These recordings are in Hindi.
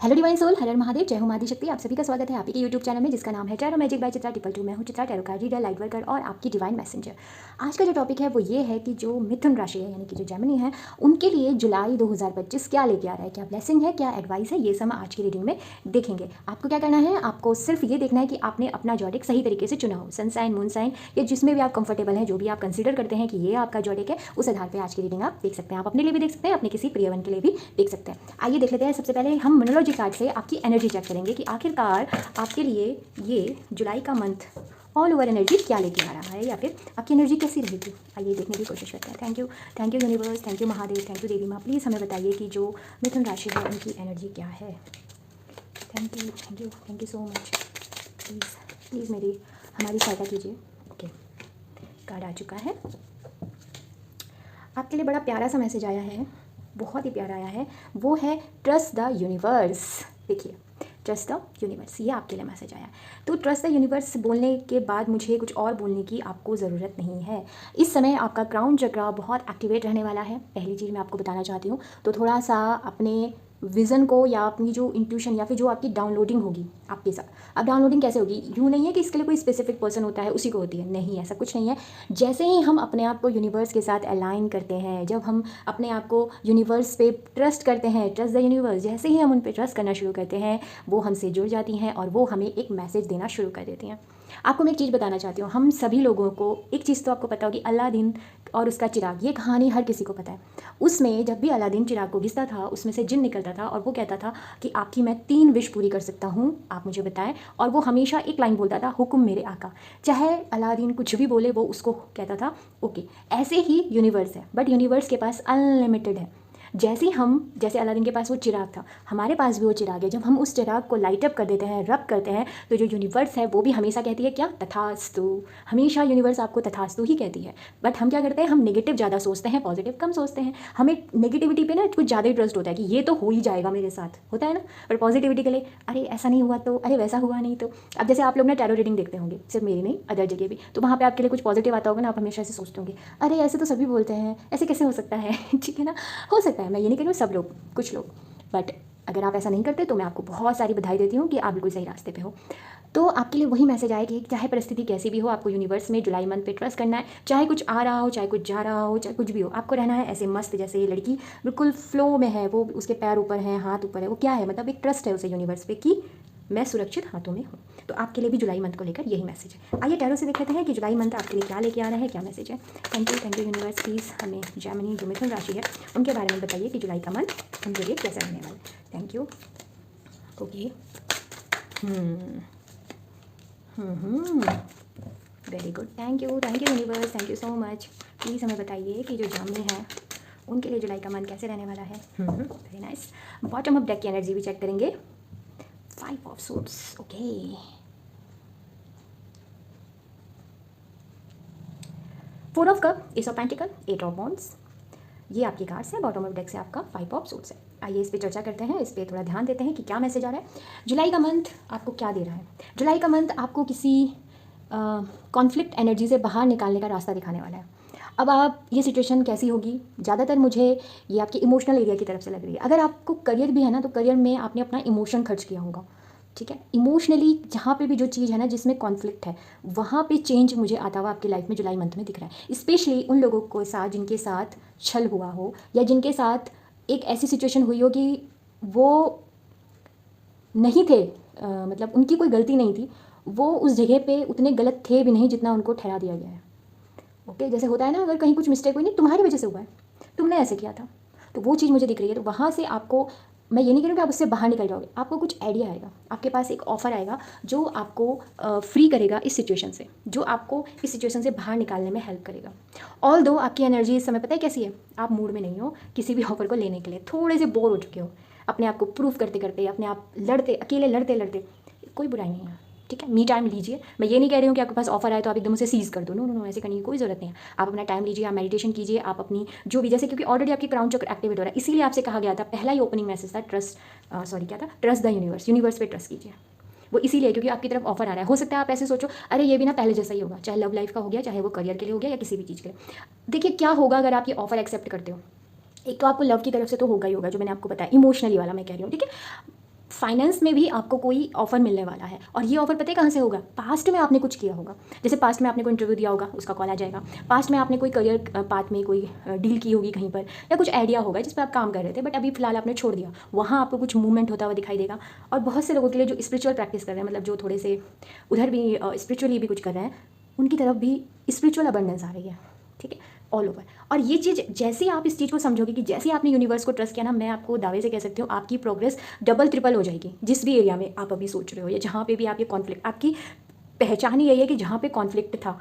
हेलो डिवाइन सोल, हर हर महादेव, जय हो मादी शक्ति। आप सभी का स्वागत है आप ही के यूट्यूब चैनल में जिसका नाम है टैरो मैजिक बाय चित्रा 222। मैं हूँ Chitra, tarot card reader, light worker और आपकी डिवाइन मैसेंजर। आज का जो टॉपिक है वो ये है कि जो मिथुन राशि है यानी कि जो जेमिनी है उनके लिए जुलाई 2025 क्या लेके आ रहा है, क्या ब्लेसिंग है, क्या एडवाइस है, ये सब हम आज की रीडिंग में देखेंगे। आपको क्या करना है, आपको सिर्फ ये देखना है कि आपने अपना जॉडिक सही तरीके से चुना हो, सन साइन, मून साइन, या जिसमें भी आप कंफर्टेबल हैं, जो भी आप कंसिडर करते हैं कि ये आपका जॉडिक है, उस आधार पर आज की रीडिंग आप देख सकते हैं। आप अपने लिए भी देख सकते हैं, अपने किसी प्रियवन के लिए भी देख सकते हैं। आइए देख लेते हैं। सबसे पहले हम न्यूमरोलॉजी कार्ड से आपकी एनर्जी चेक करेंगे कि आखिरकार आपके लिए ये जुलाई का मंथ ऑल ओवर एनर्जी क्या लेके आ रहा है, या फिर आपकी एनर्जी कैसी रहेगी। आइए देखने की कोशिश करते हैं। Thank you universe, thank you Mahadev, thank you Devi माँ। प्लीज़ हमें बताइए कि जो मिथुन राशि है उनकी एनर्जी क्या है। Thank you so much. Please हमारी सहायता कीजिए। ओके, कार्ड आ चुका है। आपके लिए बड़ा प्यारा सा मैसेज आया है, बहुत ही प्यारा आया है। वो है ट्रस्ट द यूनिवर्स। देखिए, ट्रस्ट द यूनिवर्स, ये आपके लिए मैसेज आया। तो ट्रस्ट द यूनिवर्स बोलने के बाद मुझे कुछ और बोलने की आपको ज़रूरत नहीं है। इस समय आपका क्राउन चक्रा बहुत एक्टिवेट रहने वाला है। पहली चीज़ मैं आपको बताना चाहती हूँ, तो थोड़ा सा अपने विज़न को या अपनी जो इंट्यूशन या फिर जो आपकी डाउनलोडिंग होगी आपके साथ। अब डाउनलोडिंग कैसे होगी, यूँ नहीं है कि इसके लिए कोई स्पेसिफिक पर्सन होता है उसी को होती है, नहीं, ऐसा कुछ नहीं है। जैसे ही हम अपने आप को यूनिवर्स के साथ अलाइन करते हैं, जब हम अपने आप को यूनिवर्स पे ट्रस्ट करते हैं, ट्रस्ट द यूनिवर्स, जैसे ही हम उन पे ट्रस्ट करना शुरू करते हैं वो हमसे जुड़ जाती हैं और वो हमें एक मैसेज देना शुरू कर देती हैं। आपको मैं एक चीज़ बताना चाहती हूँ, हम सभी लोगों को एक चीज़ तो आपको पता होगी, अलादीन और उसका चिराग, ये कहानी हर किसी को पता है। उसमें जब भी अलादीन चिराग को घिसता था उसमें से जिन निकलता था और वो कहता था कि आपकी मैं 3 विश पूरी कर सकता हूँ, आप मुझे बताएं। और वो हमेशा एक लाइन बोलता था, हुक्म मेरे आका। चाहे अलादीन कुछ भी बोले वो उसको कहता था ओके। ऐसे ही यूनिवर्स है, बट यूनिवर्स के पास अनलिमिटेड है। जैसे अलादीन के पास वो चिराग था, हमारे पास भी वो चिराग है। जब हम उस चिराग को लाइट अप कर देते हैं, रब करते हैं, तो जो यूनिवर्स है वो भी हमेशा कहती है क्या, तथास्तु। हमेशा यूनिवर्स आपको तथास्तु ही कहती है। बट हम क्या करते हैं, हम नेगेटिव ज़्यादा सोचते हैं, पॉजिटिव कम सोचते हैं। हमें नेगेटिविटी पे ना कुछ ज़्यादा ही ट्रस्ट होता है कि ये तो हो ही जाएगा मेरे साथ, होता है ना। और पॉजिटिविटी के लिए, अरे ऐसा नहीं हुआ तो, अरे वैसा हुआ नहीं तो। अब जैसे आप लोग ना टैरो रीडिंग देखते होंगे, सिर्फ मेरी नहीं, अदर जगह भी, तो वहाँ पे आपके लिए कुछ पॉजिटिव आता होगा ना, आप हमेशा ऐसे सोचते होंगे, अरे ऐसे तो सभी बोलते हैं, ऐसे कैसे हो सकता है। ठीक है ना, हो सकता है, मैं ये नहीं कह रही हूँ सब लोग, कुछ लोग। बट अगर आप ऐसा नहीं करते तो मैं आपको बहुत सारी बधाई देती हूँ कि आप बिल्कुल सही रास्ते पे हो। तो आपके लिए वही मैसेज आए कि चाहे परिस्थिति कैसी भी हो, आपको यूनिवर्स में जुलाई मंथ पे ट्रस्ट करना है। चाहे कुछ आ रहा हो, चाहे कुछ जा रहा हो, चाहे कुछ भी हो, आपको रहना है ऐसे मस्त, जैसे ये लड़की बिल्कुल फ्लो में है, वो उसके पैर ऊपर हैं, हाथ ऊपर है। वो क्या है, मतलब एक ट्रस्ट है उसे यूनिवर्स पे कि मैं सुरक्षित हाथों में हूँ। तो आपके लिए भी जुलाई मंथ को लेकर यही मैसेज है। आइए टैरो से देख लेते हैं कि जुलाई मंथ आपके लिए क्या लेके आ रहा है, क्या मैसेज है। Thank you universe. प्लीज़ हमें जेमिनी जो मिथुन राशि है उनके बारे में बताइए कि जुलाई का मंथ उनके लिए कैसा रहने वाला है। Thank you. Okay, very good. Thank you universe, thank you so much. Please हमें बताइए कि जो जामनी है उनके लिए जुलाई का मंथ कैसे रहने वाला है। Very nice. Bottom of deck की एनर्जी भी चेक करेंगे। 5 of suits, okay. 4 of cup, S of pentacle, 8 of wands, ये आपकी कार्ड्स है। बॉटम ऑफ डेक से आपका 5 ऑफ सूट्स है। आइए इस पे चर्चा करते हैं, इस पे थोड़ा ध्यान देते हैं कि क्या मैसेज आ रहा है। जुलाई का मंथ आपको क्या दे रहा है। जुलाई का मंथ आपको किसी कॉन्फ्लिक्ट एनर्जी से बाहर निकालने का रास्ता दिखाने वाला है। अब आप ये सिचुएशन कैसी होगी, ज़्यादातर मुझे ये आपके इमोशनल एरिया की तरफ से लग रही है। अगर आपको करियर भी है ना, तो करियर में आपने अपना इमोशन खर्च किया होगा, ठीक है। इमोशनली जहाँ पे भी जो चीज़ है ना जिसमें कॉन्फ्लिक्ट है, वहाँ पे चेंज मुझे आता हुआ आपकी लाइफ में जुलाई मंथ में दिख रहा है। स्पेशली उन लोगों को साथ जिनके साथ छल हुआ हो, या जिनके साथ एक ऐसी सिचुएशन हुई हो कि वो नहीं थे, मतलब उनकी कोई गलती नहीं थी, वो उस जगह पे उतने गलत थे भी नहीं जितना उनको ठहरा दिया गया है। ओके, जैसे होता है ना, अगर कहीं कुछ मिस्टेक हुई, नहीं तुम्हारी वजह से हुआ है, तुमने ऐसे किया था, तो वो चीज़ मुझे दिख रही है। तो वहाँ से आपको, मैं ये नहीं कह रही हूँ कि आप उससे बाहर निकल जाओगे, आपको कुछ आइडिया आएगा, आपके पास एक ऑफर आएगा जो आपको फ्री करेगा इस सिचुएशन से, जो आपको इस सिचुएशन से बाहर निकालने में हेल्प करेगा। ऑल दो आपकी एनर्जी इस समय पता है कैसी है, आप मूड में नहीं हो किसी भी ऑफर को लेने के लिए, थोड़े से बोर हो चुके हो अपने आप को प्रूफ करते करते, अपने आप लड़ते, अकेले लड़ते लड़ते। कोई बुराई नहीं है, ठीक है। मी टाइम लीजिए। मैं ये नहीं कह रही हूँ कि आपके पास ऑफर आए तो आप एकदम उसे सीज़ कर दो, नो नो नो, ऐसे करने की कोई ज़रूरत नहीं है। आप अपना टाइम लीजिए, आप मेडिटेशन कीजिए, आप अपनी जो भी, जैसे क्योंकि ऑलरेडी आपकी क्राउन चक्र एक्टिवेट हो रहा है, इसीलिए आपसे कहा गया था, पहला ही ओपनिंग मैसेज था ट्रस्ट द यूनिवर्स, यूनिवर्स पे ट्रस्ट कीजिए। वो इसीलिए क्योंकि आपकी तरफ ऑफर आ रहा है। हो सकता है आप ऐसे सोचो, अरे ये भी ना पहले जैसा ही होगा, चाहे लव लाइफ का हो गया, चाहे वो करियर के लिए हो गया, या किसी भी चीज़ के लिए। देखिए क्या होगा अगर आप ये ऑफर एक्सेप्ट करते हो। एक तो आपको लव की तरफ से तो होगा ही होगा, जो मैंने आपको बताया, इमोशनली वाला मैं कह रही हूँ, ठीक है। फाइनेंस में भी आपको कोई ऑफर मिलने वाला है, और ये ऑफर पता है कहाँ से होगा? पास्ट में आपने कुछ किया होगा, जैसे पास्ट में आपने कोई इंटरव्यू दिया होगा, उसका कॉल आ जाएगा। पास्ट में आपने कोई करियर पाथ में कोई डील की होगी कहीं पर, या कुछ आइडिया होगा जिस पर आप काम कर रहे थे बट अभी फिलहाल आपने छोड़ दिया, वहाँ आपको कुछ मूवमेंट होता हुआ दिखाई देगा। और बहुत से लोगों के लिए जो स्पिरिचुअल प्रैक्टिस कर रहे हैं, मतलब जो थोड़े से उधर भी स्पिरिचुअली भी कुछ कर रहे हैं, उनकी तरफ भी स्पिरिचुअल अबंडेंस आ रही है, ठीक है, ऑल ओवर। और ये चीज़ जैसे ही आप इस चीज़ को समझोगे कि जैसे ही आपने यूनिवर्स को ट्रस्ट किया ना, मैं आपको दावे से कह सकती हूँ आपकी प्रोग्रेस डबल ट्रिपल हो जाएगी। जिस भी एरिया में आप अभी सोच रहे हो या जहाँ पे भी आप ये कॉन्फ्लिक्ट, आपकी पहचान ही यही है कि जहाँ पे कॉन्फ्लिक्ट था,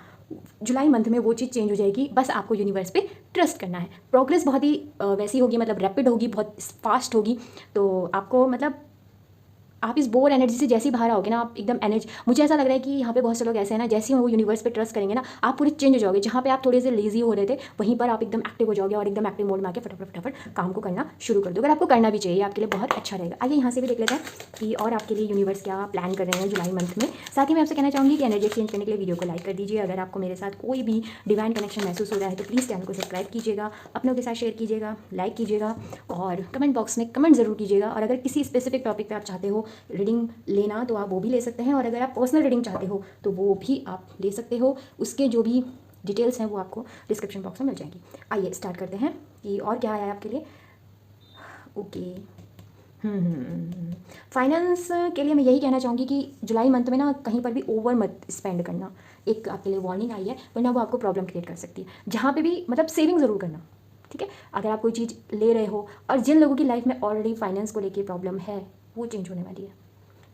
जुलाई मंथ में वो चीज़ चेंज हो जाएगी। बस आपको यूनिवर्स पे ट्रस्ट करना है। प्रोग्रेस बहुत ही वैसी होगी, मतलब रैपिड होगी, बहुत फास्ट होगी। तो आपको मतलब आप इस बोर एनर्जी से जैसे ही बाहर आओगे ना, आप एकदम एनर्जी, मुझे ऐसा लग रहा है कि यहाँ पे बहुत से लोग ऐसे हैं ना, जैसे ही वो यूनिवर्स पे ट्रस्ट करेंगे ना, आप पूरे चेंज हो जाओगे। जहाँ पे आप थोड़े से लेजी हो रहे थे, वहीं पर आप एकदम एक्टिव हो जाओगे और एकदम एक्टिव मोड में आके फटाफट काम को करना शुरू कर दो। अगर आपको करना भी चाहिए, आपके लिए बहुत अच्छा रहेगा। आइए यहाँ से भी देख लेते हैं कि और आपके लिए यूनिवर्स क्या प्लान कर रहे हैं जुलाई मंथ में। साथ ही मैं आपसे कहना चाहूँगी कि एनर्जी एक्सचेंज करने के लिए वीडियो को लाइक कर दीजिए। अगर आपको मेरे साथ कोई भी डिवाइन कनेक्शन महसूस हो रहा है तो प्लीज़ चैनल को सब्सक्राइब कीजिएगा, अपनों के साथ शेयर कीजिएगा, लाइक कीजिएगा और कमेंट बॉक्स में कमेंट ज़रूर कीजिएगा। और अगर किसी स्पेसिफिक टॉपिक पर आप चाहते हो रीडिंग लेना तो आप वो भी ले सकते हैं, और अगर आप पर्सनल रीडिंग चाहते हो तो वो भी आप ले सकते हो। उसके जो भी डिटेल्स हैं वो आपको डिस्क्रिप्शन बॉक्स में मिल जाएंगी। आइए स्टार्ट करते हैं कि और क्या आया है आपके लिए। ओके, फाइनेंस के लिए मैं यही कहना चाहूँगी कि जुलाई मंथ में ना कहीं पर भी ओवर मत स्पेंड करना। एक आपके लिए वार्निंग आई है, वरना वो आपको प्रॉब्लम क्रिएट कर सकती है। जहाँ पे भी मतलब सेविंग ज़रूर करना, ठीक है। अगर आप कोई चीज़ ले रहे हो, और जिन लोगों की लाइफ में ऑलरेडी फाइनेंस को लेकर प्रॉब्लम है, वो चेंज होने वाली है।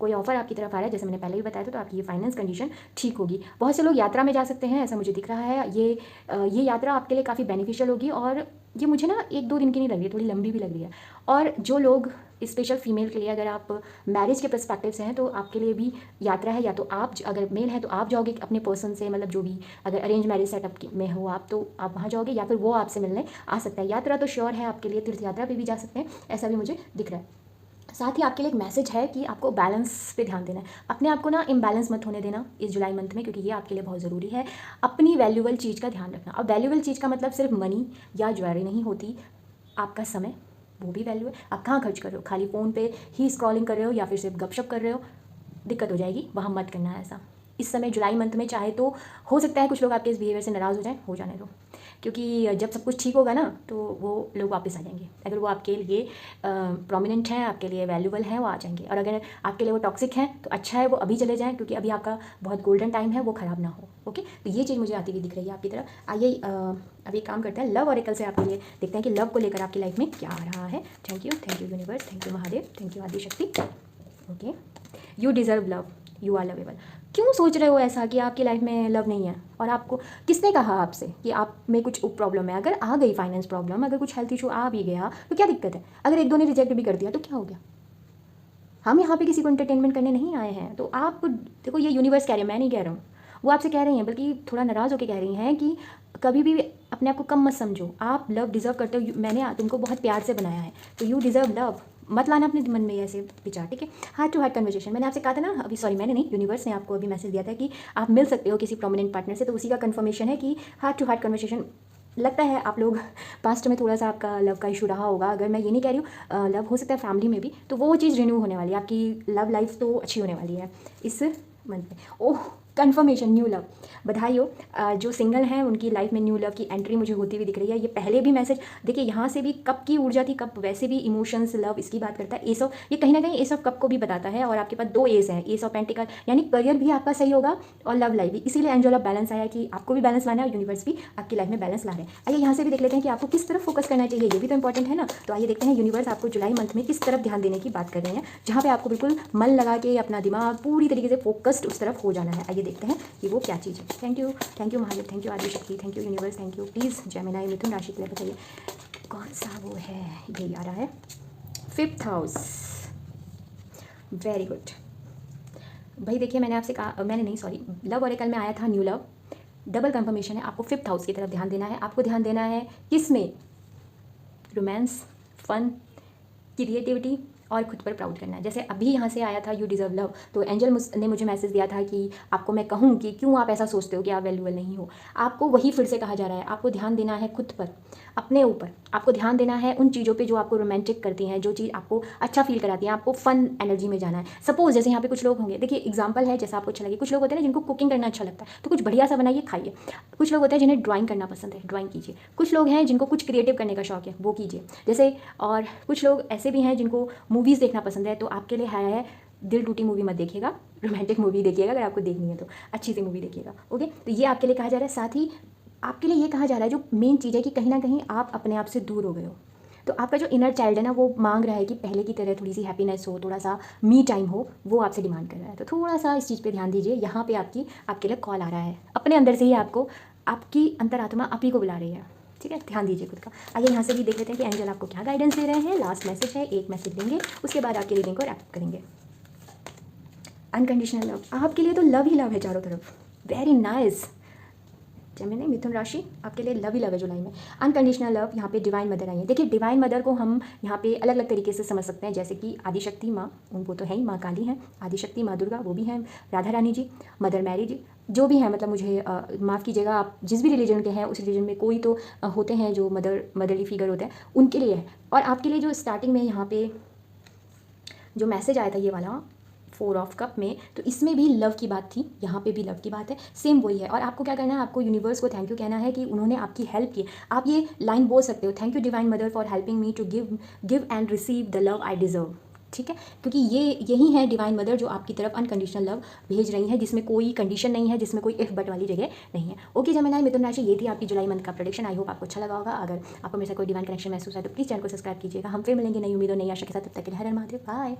कोई ऑफर आपकी तरफ आ रहा है, जैसे मैंने पहले भी बताया था, तो आपकी ये फाइनेंस कंडीशन ठीक होगी। बहुत से लोग यात्रा में जा सकते हैं, ऐसा मुझे दिख रहा है। ये यात्रा आपके लिए काफ़ी बेनिफिशियल होगी, और ये मुझे ना 1-2 दिन की नहीं लग रही है, थोड़ी लंबी भी लग रही है। और जो लोग स्पेशल फीमेल के लिए, अगर आप मैरिज के पर्सपेक्टिव से हैं तो आपके लिए भी यात्रा है। या तो आप अगर मेल हैं तो आप जाओगे अपने पर्सन से, मतलब जो भी अगर अरेंज मैरिज सेटअप में हो आप, तो आप वहाँ जाओगे, या फिर वो आपसे मिलने आ सकता है। यात्रा तो श्योर है आपके लिए, तीर्थ यात्रा पे भी जा सकते हैं, ऐसा भी मुझे दिख रहा है। साथ ही आपके लिए एक मैसेज है कि आपको बैलेंस पे ध्यान देना है। अपने आप को ना इम्बैलेंस मत होने देना इस जुलाई मंथ में, क्योंकि ये आपके लिए बहुत ज़रूरी है। अपनी वैल्यूएबल चीज़ का ध्यान रखना। अब वैल्यूएबल चीज़ का मतलब सिर्फ मनी या ज्वेलरी नहीं होती, आपका समय वो भी वैल्यू है। आप कहाँ खर्च कर रहे हो? खाली फ़ोन पे ही स्क्रॉलिंग कर रहे हो, या फिर सिर्फ गपशप कर रहे हो? दिक्कत हो जाएगी, वहाँ मत करना है ऐसा। इस समय जुलाई मंथ में चाहे तो हो सकता है कुछ लोग आपके इस बिहेवियर से नाराज़ हो जाएं, हो जाने दो, क्योंकि जब सब कुछ ठीक होगा ना तो वो लोग वापस आ जाएंगे। अगर वो आपके लिए प्रोमिनेंट हैं, आपके लिए वैल्यूबल हैं, वो आ जाएंगे। और अगर आपके लिए वो टॉक्सिक हैं तो अच्छा है वो अभी चले जाएं, क्योंकि अभी आपका बहुत गोल्डन टाइम है, वो ख़राब ना हो। ओके, तो ये चीज़ मुझे आती हुई दिख रही है आपकी तरफ। आइए अब एक काम करते हैं, लव ऑरेकल से आपके लिए देखते हैं कि लव को लेकर आपकी लाइफ में क्या आ रहा है। Thank you universe, thank you Mahadev, thank you Adishakti. Okay, you deserve love, you are lovable. क्यों सोच रहे हो ऐसा कि आपकी लाइफ में लव नहीं है? और आपको किसने कहा आपसे कि आप में कुछ प्रॉब्लम है? अगर आ गई फाइनेंस प्रॉब्लम, अगर कुछ हेल्थ इशू आ भी गया तो क्या दिक्कत है? अगर 1-2 ने रिजेक्ट भी कर दिया तो क्या हो गया? हम यहाँ पे किसी को एंटरटेनमेंट करने नहीं आए हैं। तो आप देखो, ये यूनिवर्स कह रहे हैं, मैं नहीं कह रहा हूँ, वो आपसे कह रही हैं, बल्कि थोड़ा नाराज़ होकर कह रही हैं कि कभी भी अपने आप को कम मत समझो। आप लव डिज़र्व करते हो, मैंने तुमको बहुत प्यार से बनाया है, तो यू डिज़र्व लव। मत लाना अपने मन में ऐसे विचार, ठीक है। हार्ट टू हार्ट कन्वर्सेशन, मैंने आपसे कहा था ना अभी, सॉरी मैंने नहीं, यूनिवर्स ने आपको अभी मैसेज दिया था कि आप मिल सकते हो किसी प्रोमिनेंट पार्टनर से, तो उसी का कन्फर्मेशन है कि हार्ट टू हार्ट कन्वर्सेशन। लगता है आप लोग पास्ट में थोड़ा सा आपका लव का इशू रहा होगा। अगर मैं ये नहीं कह रही हूँ, लव हो सकता है फैमिली में भी, तो वो चीज़ रिन्यू होने वाली है। आपकी लव लाइफ तो अच्छी होने वाली है इस मंथ में। ओह, कन्फर्मेशन, न्यू लव, बधाई हो। जो सिंगल हैं उनकी लाइफ में न्यू लव की एंट्री मुझे होती हुई दिख रही है। ये पहले भी मैसेज देखिए, यहाँ से भी कप की ऊर्जा थी, कप वैसे भी इमोशंस, लव, इसकी बात करता है। एस ऑफ, ये कहीं ना कहीं एस ऑफ कप को भी बताता है। और आपके पास 2 एस हैं, एस ऑफ पेंटिकल, यानी करियर भी आपका सही होगा और लव लाइफ भी। इसीलिए एंजल ऑफ बैलेंस आया कि आपको भी बैलेंस लाना है और यूनिवर्स भी आपकी लाइफ में बैलेंस ला रहे हैं। आइए यहाँ से भी देख लेते हैं कि आपको किस तरफ फोकस करना चाहिए, ये भी तो इंपॉर्टेंट है ना। तो आइए देखते हैं यूनिवर्स आपको जुलाई मंथ में किस तरफ ध्यान देने की बात कर रहे हैं, जहाँ पे आपको बिल्कुल मन लगा के अपना दिमाग पूरी तरीके से फोकस्ड उस तरफ हो जाना है। आइए देखते हैं कि वो क्या चीज़ है। Thank you Mahadev, thank you Adishakti, thank you universe, thank you. Please Gemini मिथुन राशि के लिए बताइए कौन सा वो है। यही आ रहा है, 5th हाउस। वेरी गुड भाई। देखिए, मैंने आपसे कहा, मैंने नहीं, सॉरी, लव ऑरेकल में आया था न्यू लव, डबल कंफर्मेशन है। आपको 5th हाउस की तरफ ध्यान देना है। आपको ध्यान देना है किस में? रोमांस, फन, क्रिएटिविटी और खुद पर प्राउड करना है। जैसे अभी यहाँ से आया था यू डिज़र्व लव, तो एंजल ने मुझे मैसेज दिया था कि आपको मैं कहूँ कि क्यों आप ऐसा सोचते हो कि आप वैल्यूएबल नहीं हो। आपको वही फिर से कहा जा रहा है, आपको ध्यान देना है खुद पर, अपने ऊपर। आपको ध्यान देना है उन चीज़ों पे जो आपको रोमांटिक करती हैं, जो चीज़ आपको अच्छा फील कराती है, आपको फन एनर्जी में जाना है। सपोज जैसे यहाँ पे कुछ लोग होंगे, देखिए एग्जांपल है जैसा आपको अच्छा लगे। कुछ लोग होते हैं ना जिनको कुकिंग करना अच्छा लगता है, तो कुछ बढ़िया सा बनाइए खाइए। कुछ लोग होते हैं जिन्हें ड्राइंग करना पसंद है, ड्राइंग कीजिए। कुछ लोग हैं जिनको कुछ क्रिएटिव करने का शौक है, वो कीजिए। जैसे और कुछ लोग ऐसे भी हैं जिनको मूवीज़ देखना पसंद है, तो आपके लिए है दिल टूटी मूवी मत देखिएगा, रोमांटिक मूवी देखिएगा। अगर आपको देखनी है तो अच्छी सी मूवी देखिएगा, ओके। तो ये आपके लिए कहा जा रहा है। साथ ही आपके लिए ये कहा जा रहा है, जो मेन चीज़ है कि कहीं ना कहीं आप अपने आप से दूर हो गए हो। तो आपका जो इनर चाइल्ड है ना, वो मांग रहा है कि पहले की तरह थोड़ी सी हैप्पीनेस हो, थोड़ा सा मी टाइम हो, वो आपसे डिमांड कर रहा है। तो थोड़ा सा इस चीज़ पे ध्यान दीजिए। यहाँ पे आपके लिए कॉल आ रहा है, अपने अंदर से ही आपको, आपकी अंतरात्मा आप ही को बुला रही है, ठीक है। ध्यान दीजिए खुद का। आइए यहाँ से भी देख लेते हैं कि एंजल आपको क्या गाइडेंस दे रहे हैं। लास्ट मैसेज है, एक मैसेज देंगे, उसके बाद आपकी रीडिंग को रैप करेंगे। अनकंडीशनल लव, आपके लिए तो लव ही लव है चारों तरफ। Very nice. जेमिनी, मिथुन राशि, आपके लिए लव ही लव है जुलाई में। अनकंडीशनल लव, यहाँ पे डिवाइन मदर आई है। देखिए डिवाइन मदर को हम यहाँ पे अलग अलग तरीके से समझ सकते हैं, जैसे कि आदिशक्ति माँ, उनको तो है ही, माँ काली हैं। आदिशक्ति माँ दुर्गा, वो भी हैं। राधा रानी जी, मदर मैरी जी, जो भी हैं, मतलब मुझे माफ़ कीजिएगा, आप जिस भी रिलीजन के हैं उस रिलीजन में कोई तो होते हैं जो मदरली फिगर होते हैं, उनके लिए है। और आपके लिए जो स्टार्टिंग में यहाँ पे जो मैसेज आया था, ये वाला 4 ऑफ कप में, तो इसमें भी लव की बात थी, यहाँ पे भी लव की बात है, सेम वही है। और आपको क्या करना है, आपको यूनिवर्स को थैंक यू कहना है कि उन्होंने आपकी हेल्प की। आप ये लाइन बोल सकते हो, thank you divine mother for helping me to give and receive the love I deserve, ठीक है। क्योंकि यही है डिवाइन मदर जो आपकी तरफ अनकंडीशनल लव भेज रही है, जिसमें कोई कंडीशन नहीं है, जिसमें कोई इफ बट वाली जगह नहीं है। ओके जेमिनी, मिथुन राशि, ये थी आपकी जुलाई मंथ का प्रेडिक्शन। आई होप आपको अच्छा लगा होगा। अगर आपको मेरे से कोई डिवाइन कनेक्शन महसूस है तो प्लीज़ चैनल को सब्सक्राइब कीजिएगा। हम फिर मिलेंगे नई उम्मीदों, नई आशा के साथ। तब तक के लिए हर हर महादेव, बाय।